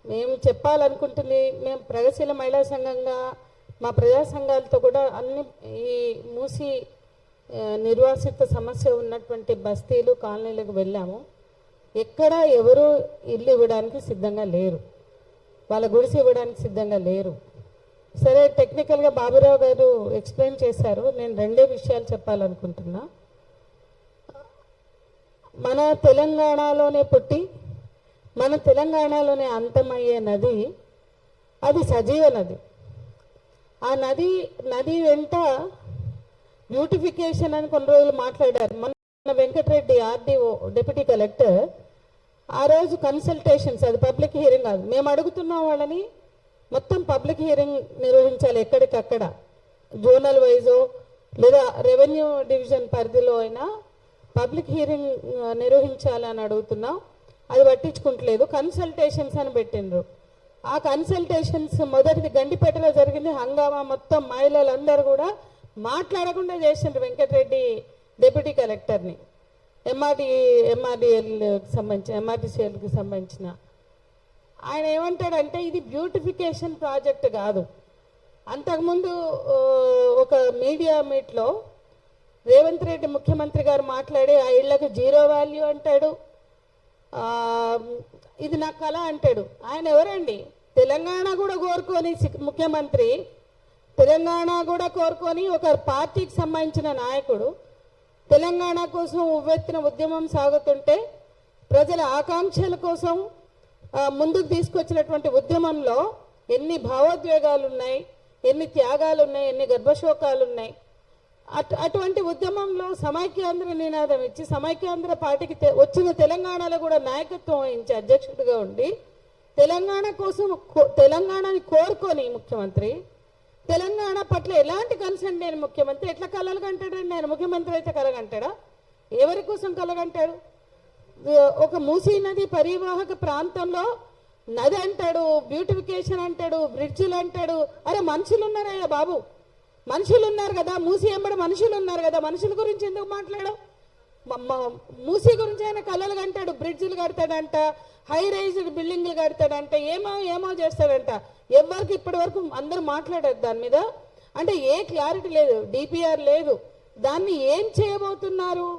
మేము చెప్పాలనుకుంటుంది, మేము ప్రగతిశీల మహిళా సంఘంగా మా ప్రజా సంఘాలతో కూడా అన్ని ఈ మూసి నిర్వాసిత సమస్య ఉన్నటువంటి బస్తీలు కాలనీలకు వెళ్ళాము. ఎక్కడ ఎవరు ఇల్లు ఇవ్వడానికి సిద్ధంగా లేరు, వాళ్ళ గుడిసి ఇవ్వడానికి సిద్ధంగా లేరు. సరే, టెక్నికల్గా బాబురావు గారు ఎక్స్ప్లెయిన్ చేశారు. నేను రెండే విషయాలు చెప్పాలనుకుంటున్నా. మన తెలంగాణలోనే పుట్టి మన తెలంగాణలోనే అంతమయ్యే నది, అది సజీవ నది. ఆ నది వెంట బ్యూటిఫికేషన్ అని కొన్ని రోజులు మాట్లాడారు. మన వెంకటరెడ్డి ఆర్డీఓ డిప్యూటీ కలెక్టర్ ఆ రోజు కన్సల్టేషన్స్, అది పబ్లిక్ హియరింగ్ కాదు, మేము అడుగుతున్న వాళ్ళని మొత్తం పబ్లిక్ హియరింగ్ నిర్వహించాలి. ఎక్కడికక్కడ జోనల్ వైజో లేదా రెవెన్యూ డివిజన్ పరిధిలో అయినా పబ్లిక్ హియరింగ్ నిర్వహించాలని అడుగుతున్నాం. అది పట్టించుకుంటలేదు. కన్సల్టేషన్స్ అని పెట్టిండ్రు. ఆ కన్సల్టేషన్స్ మొదటిది గండిపేటలో జరిగింది. హంగామా, మొత్తం మహిళలందరూ కూడా మాట్లాడకుండా చేసిండ్రు వెంకటరెడ్డి డిప్యూటీ కలెక్టర్ని. ఎంఆర్టీసీఎల్కి సంబంధించిన ఆయన ఏమంటాడంటే ఇది బ్యూటిఫికేషన్ ప్రాజెక్ట్ కాదు. అంతకుముందు ఒక మీడియా మీట్లో రేవంత్ రెడ్డి ముఖ్యమంత్రి గారు మాట్లాడి ఆ ఇళ్లకు జీరో వాల్యూ అంటాడు, ఇది నా కళ అంటాడు. ఆయన ఎవరండి? తెలంగాణ కూడా కోరుకొని ముఖ్యమంత్రి, తెలంగాణ కూడా కోరుకొని ఒక పార్టీకి సంబంధించిన నాయకుడు తెలంగాణ కోసం ఉవ్వెత్తిన ఉద్యమం సాగుతుంటే ప్రజల ఆకాంక్షల కోసం ముందుకు తీసుకొచ్చినటువంటి ఉద్యమంలో ఎన్ని భావోద్వేగాలు ఉన్నాయి, ఎన్ని త్యాగాలు ఉన్నాయి, ఎన్ని గర్భశోకాలు ఉన్నాయి. అటువంటి ఉద్యమంలో సమైక్యాంధ్ర నినాదం ఇచ్చి సమైక్యాంధ్ర పార్టీకి వచ్చిన తెలంగాణలో కూడా నాయకత్వం వహించి అధ్యక్షుడిగా ఉండి తెలంగాణ కోసం తెలంగాణని కోరుకొని ముఖ్యమంత్రి, తెలంగాణ పట్ల ఎలాంటి కన్సర్న్ లేని ముఖ్యమంత్రి ఎట్లా కలగంటాడండి? ఆయన ముఖ్యమంత్రి అయితే కలగంటాడా? ఎవరి కోసం కలగంటాడు? ఒక మూసీ నది పరివాహక ప్రాంతంలో నది అంటాడు, బ్యూటిఫికేషన్ అంటాడు, బ్రిడ్జిలు అంటాడు. అరే మనుషులు ఉన్నారయ్యా బాబు, మనుషులు ఉన్నారు కదా, మూసీ ఎంబడి మనుషులు ఉన్నారు కదా, మనుషుల గురించి ఎందుకు మాట్లాడవు? మూసీ గురించి ఆయన కళలు కంటాడు, బ్రిడ్జిలు కడతాడంట, హై రైజ్డ్ బిల్డింగ్లు కడతాడంట, ఏమో చేస్తాడంట. ఎవరికి ఇప్పటి వరకు అందరూ మాట్లాడారు దాని మీద. అంటే ఏ క్లారిటీ లేదు, డిపిఆర్ లేదు. దాన్ని ఏం చేయబోతున్నారు,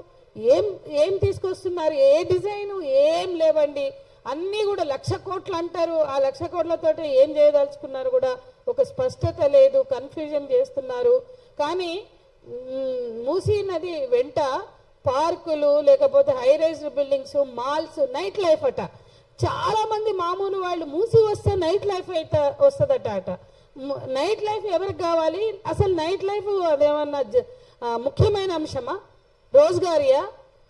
ఏం తీసుకొస్తున్నారు, ఏ డిజైన్ ఏం లేవండి. అన్నీ కూడా 1,00,000 కోట్లు అంటారు. ఆ 1,00,000 కోట్లతో ఏం చేయదలుచుకున్నారు కూడా ఒక స్పష్టత లేదు, కన్ఫ్యూజన్ చేస్తున్నారు. కానీ మూసీ నది వెంట పార్కులు, లేకపోతే high raised buildings, malls, night life అట. చాలా మంది మామూలు వాళ్ళు మూసి వస్తే నైట్ లైఫ్ అయితే వస్తుందట. నైట్ లైఫ్ ఎవరికి కావాలి? అసలు నైట్ లైఫ్ అదేమన్నా ముఖ్యమైన అంశమా? రోజుగారియా?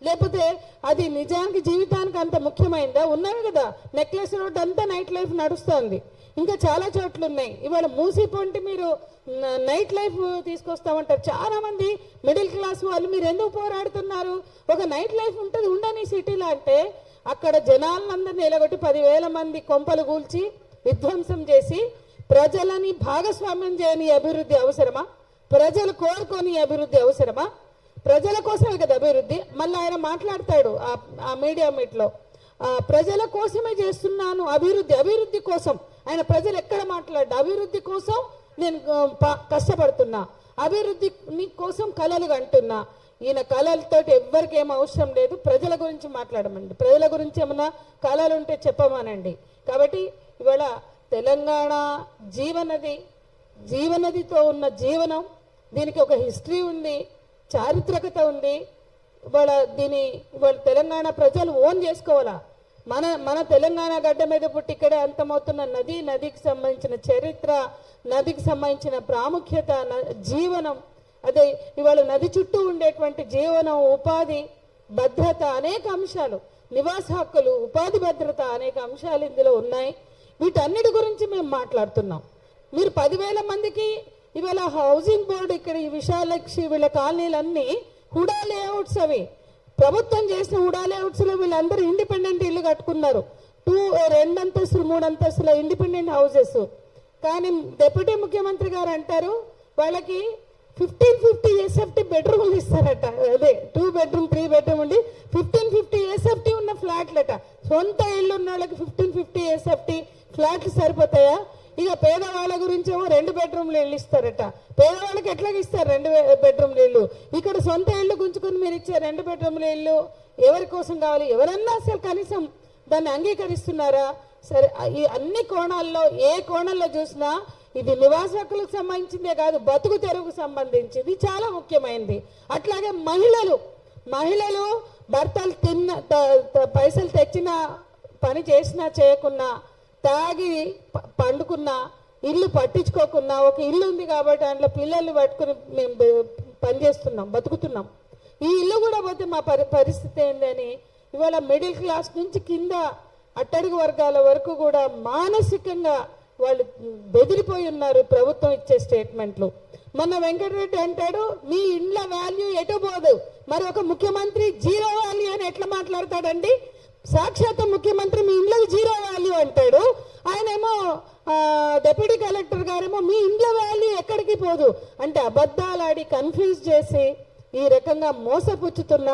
లేకపోతే అది నిజానికి జీవితానికి అంత ముఖ్యమైందా? ఉన్నవి కదా, నెక్లెస్ రోడ్ అంతా నైట్ లైఫ్ నడుస్తుంది. ఇంకా చాలా చోట్ల ఉన్నాయి. ఇవాళ మూసి పొంటి మీరు నైట్ లైఫ్ తీసుకొస్తామంటారు. చాలా మంది మిడిల్ క్లాస్ వాళ్ళు మీరు ఎందుకు పోరాడుతున్నారు? ఒక నైట్ లైఫ్ ఉంటుంది, ఉండని సిటీలో అంటే అక్కడ జనాలందరినీ నిలగొట్టి 10,000 మంది కొంపలు కూల్చి విధ్వంసం చేసి ప్రజలని భాగస్వామ్యం చేయని అభివృద్ధి అవసరమా? ప్రజలు కోరుకొని అభివృద్ధి అవసరమా? ప్రజల కోసమే కదా అభివృద్ధి. మళ్ళీ ఆయన మాట్లాడతాడు ఆ మీడియా మీట్లో, ప్రజల కోసమే చేస్తున్నాను అభివృద్ధి కోసం. ఆయన ప్రజలు ఎక్కడ మాట్లాడు? అభివృద్ధి కోసం నేను కష్టపడుతున్నా, అభివృద్ధి కోసం కలలు కంటున్నా. ఈయన కళలతో ఎవ్వరికి ఏం అవసరం లేదు. ప్రజల గురించి మాట్లాడమండి, ప్రజల గురించి ఏమన్నా కళలు ఉంటే చెప్పమానండి. కాబట్టి ఇవాళ తెలంగాణ జీవనదితో ఉన్న జీవనం, దీనికి ఒక హిస్టరీ ఉంది, చారిత్రకత ఉంది. ఇవాళ తెలంగాణ ప్రజలు ఓన్ చేసుకోవాలా. మన తెలంగాణ గడ్డ మీద పుట్టి ఇక్కడే అంతమవుతున్న నదికి సంబంధించిన చరిత్ర, నదికి సంబంధించిన ప్రాముఖ్యత, జీవనం, అదే ఇవాళ నది చుట్టూ ఉండేటువంటి జీవనం, ఉపాధి భద్రత, అనేక అంశాలు, నివాస హక్కులు, ఉపాధి భద్రత, అనేక అంశాలు ఇందులో ఉన్నాయి. వీటన్నిటి గురించి మేము మాట్లాడుతున్నాం. మీరు 10,000 మందికి ఇవాళ హౌసింగ్ బోర్డు ఇక్కడ ఈ విశాలక్షి వీళ్ళ కాలనీలన్నీ హుడా లేఅవుట్స్, అవి ప్రభుత్వం చేసిన హుడా లేఅవుట్స్ లో వీళ్ళందరూ ఇండిపెండెంట్ ఇల్లు కట్టుకున్నారు. 2 అంతస్తులు 3 అంతస్తుల ఇండిపెండెంట్ హౌసెస్. కానీ డిప్యూటీ ముఖ్యమంత్రి గారు అంటారు వాళ్ళకి 1550 SFT బెడ్రూమ్లు ఇస్తారట. అదే 2 బెడ్రూమ్ 3 బెడ్రూమ్ ఉండి 1550 SFT ఉన్న ఫ్లాట్లట. సొంత ఇల్లు ఉన్న వాళ్ళకి 1550 SFT, ఫ్లాట్లు సరిపోతాయా? ఇక పేదవాళ్ళ గురించేమో 2 బెడ్రూమ్లు ఇల్లు ఇస్తారట. పేదవాళ్ళకి ఎట్లాగ ఇస్తారు 2 బెడ్రూమ్ల ఇల్లు? ఇక్కడ సొంత ఇల్లు గుంజుకుని మీరు ఇచ్చే 2 బెడ్రూమ్ల ఇల్లు ఎవరి కోసం కావాలి? ఎవరన్నా అసలు కనీసం దాన్ని అంగీకరిస్తున్నారా? సరే, ఈ అన్ని కోణాల్లో ఏ కోణంలో చూసినా ఇది నివాస హక్కులకు సంబంధించిందే కాదు, బతుకు తెరువుకు సంబంధించింది, చాలా ముఖ్యమైనది. అట్లాగే మహిళలు భర్తలు పైసలు తెచ్చినా, పని చేసినా చేయకున్నా, తాగి పండుకున్నా, ఇల్లు పట్టించుకోకున్నా, ఒక ఇల్లు ఉంది కాబట్టి అందులో పిల్లల్ని పట్టుకుని మేము పనిచేస్తున్నాం, బతుకుతున్నాం. ఈ ఇల్లు కూడా పోతే మా పరిస్థితి ఏందని ఇవాళ మిడిల్ క్లాస్ నుంచి కింద అట్టడుగు వర్గాల వరకు కూడా మానసికంగా వాళ్ళు బెదిరిపోయి ఉన్నారు ప్రభుత్వం ఇచ్చే స్టేట్మెంట్లు. మొన్న వెంకటరెడ్డి అంటాడు మీ ఇండ్ల వాల్యూ ఎటు పోదు, మరి ఒక ముఖ్యమంత్రి జీరో వాల్యూ అని ఎట్లా మాట్లాడతాడండి? సాక్షాత్ ముఖ్యమంత్రి మీ ఇండ్లకు జీరో వాల్యూ అంటాడు, ఆయనేమో డిప్యూటీ కలెక్టర్ గారేమో మీ ఇండ్ల వాల్యూ ఎక్కడికి పోదు అంటే అబద్ధాలాడి కన్ఫ్యూజ్ చేసి ఈ రకంగా మోసపుచ్చుతున్న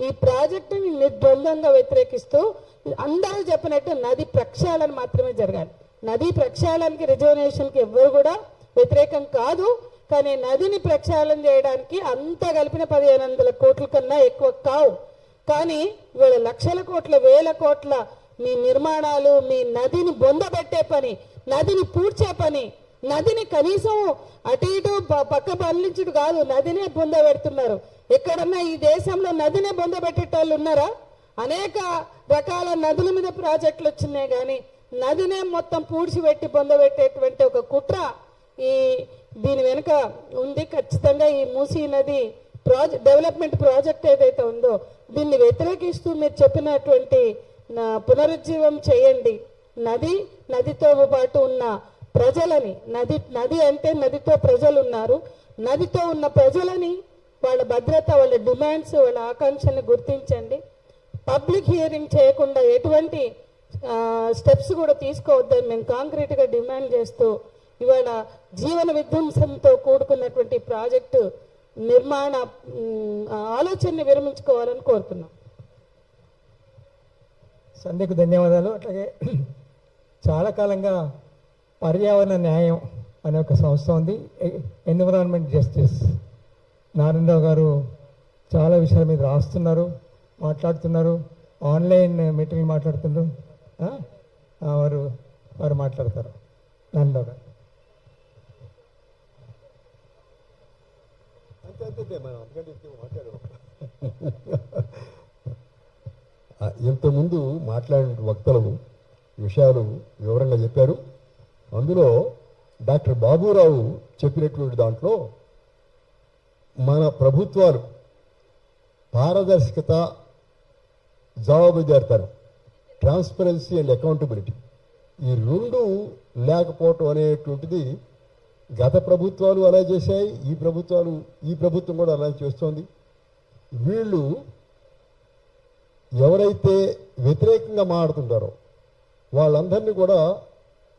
ఈ ప్రాజెక్టుని నిర్బంధంగా వ్యతిరేకిస్తూ అందరూ చెప్పినట్టు నది ప్రక్షాళన మాత్రమే జరగాలి. నదీ ప్రక్షాళనకి రిజర్వేషన్కి ఎవ్వరు కూడా వ్యతిరేకం కాదు, కానీ నదిని ప్రక్షాళన చేయడానికి అంతా కలిపిన 1500 కోట్ల కన్నా ఎక్కువ కావు. కానీ ఇవాళ లక్షల కోట్ల, వేల కోట్ల మీ నిర్మాణాలు, మీ నదిని బొందబెట్టే పని, నదిని పూడ్చే పని, నదిని కనీసం అటు ఇటు పక్క పనిలించుడు కాదు, నదినే బొంద పెడుతున్నారు. ఎక్కడన్నా ఈ దేశంలో నదినే బొంద పెట్టేటోళ్ళు ఉన్నారా? అనేక రకాల నదుల మీద ప్రాజెక్టులు వచ్చినాయి, కానీ నదినే మొత్తం పూడ్చిపెట్టి బొందబెట్టేటువంటి ఒక కుట్ర దీని వెనుక ఉంది. ఖచ్చితంగా ఈ మూసీ నది డెవలప్మెంట్ ప్రాజెక్ట్ ఏదైతే ఉందో దీన్ని వ్యతిరేకిస్తూ మీరు చెప్పినటువంటి పునరుజ్జీవం చేయండి. నదితో పాటు ఉన్న ప్రజలని, నది అంటే నదితో ప్రజలు ఉన్నారు, నదితో ఉన్న ప్రజలని, వాళ్ళ భద్రత, వాళ్ళ డిమాండ్స్, వాళ్ళ ఆకాంక్షల్ని గుర్తించండి. పబ్లిక్ హియరింగ్ చేయకుండా ఎటువంటి స్టెప్స్ కూడా తీసుకోవద్దని మేము కాంక్రీట్గా డిమాండ్ చేస్తూ ఇవాళ జీవన విధ్వంసంతో కూడుకున్నటువంటి ప్రాజెక్టు నిర్మాణ ఆలోచనని విరమించుకోవాలని కోరుతున్నాం. సంధ్యకు ధన్యవాదాలు. అట్లాగే చాలా కాలంగా పర్యావరణ న్యాయం అనే ఒక సంస్థ ఉంది, ఎన్విరాన్మెంట్ జస్టిస్. నారాయణరావు గారు చాలా విషయాల మీద రాస్తున్నారు, మాట్లాడుతున్నారు, ఆన్లైన్ మీటింగ్లు మాట్లాడుతున్నారు. వారు మాట్లాడతారు. నారాయణరావు గారు. ఇంతకుముందు మాట్లాడిన వక్తలు విషయాలు వివరంగా చెప్పారు. అందులో డాక్టర్ బాబురావు చెప్పినటువంటి దాంట్లో మన ప్రభుత్వాలు పారదర్శకత, జవాబుదారితనం, ట్రాన్స్పరెన్సీ అండ్ అకౌంటబిలిటీ ఈ 2 లేకపోవటం అనేటువంటిది గత ప్రభుత్వాలు అలా చేశాయి, ఈ ప్రభుత్వం కూడా అలా చేస్తోంది. వీళ్ళు ఎవరైతే వ్యతిరేకంగా మాట్లాడుతుంటారో వాళ్ళందరినీ కూడా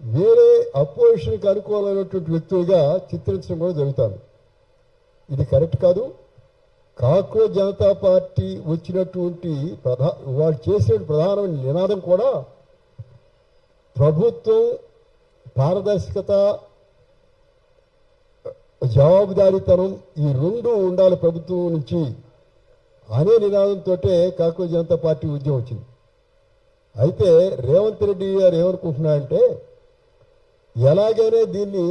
వేరే అపోజిషన్కి అనుకూలమైనటువంటి వ్యక్తులుగా చిత్రించడం కూడా జరుగుతుంది. ఇది కరెక్ట్ కాదు. కాక్రోచ్ జనతా పార్టీ వచ్చినటువంటి వాళ్ళు చేసే ప్రధానమైన నినాదం కూడా ప్రభుత్వం, పారదర్శకత, జవాబుదారీతనం ఈ 2 ఉండాలి ప్రభుత్వం నుంచి అనే నినాదంతో కాక్రోచ్ జనతా పార్టీ ఉద్యమం వచ్చింది. అయితే రేవంత్ రెడ్డి గారు ఏమనుకుంటున్నారంటే ఎలాగైనా దీన్ని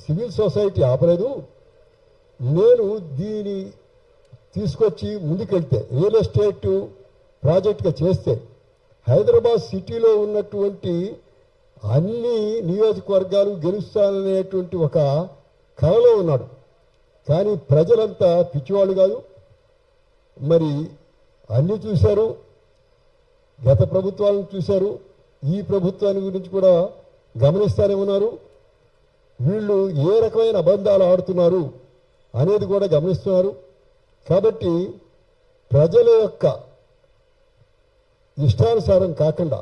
సివిల్ సొసైటీ ఆపలేదు, నేను దీన్ని తీసుకొచ్చి ముందుకెళ్తే రియల్ ఎస్టేట్ ప్రాజెక్ట్గా చేస్తే హైదరాబాద్ సిటీలో ఉన్నటువంటి అన్ని నియోజకవర్గాలు గెలుస్తాననేటువంటి ఒక కళలో ఉన్నాడు. కానీ ప్రజలంతా పిచ్చివాళ్ళు కాదు. మరి అన్నీ చూశారు, గత ప్రభుత్వాలను చూశారు, ఈ ప్రభుత్వాన్ని గురించి కూడా గమనిస్తూనే ఉన్నారు. వీళ్ళు ఏ రకమైన అబద్ధాలు ఆడుతున్నారు అనేది కూడా గమనిస్తున్నారు. కాబట్టి ప్రజల యొక్క ఇష్టానుసారం కాకుండా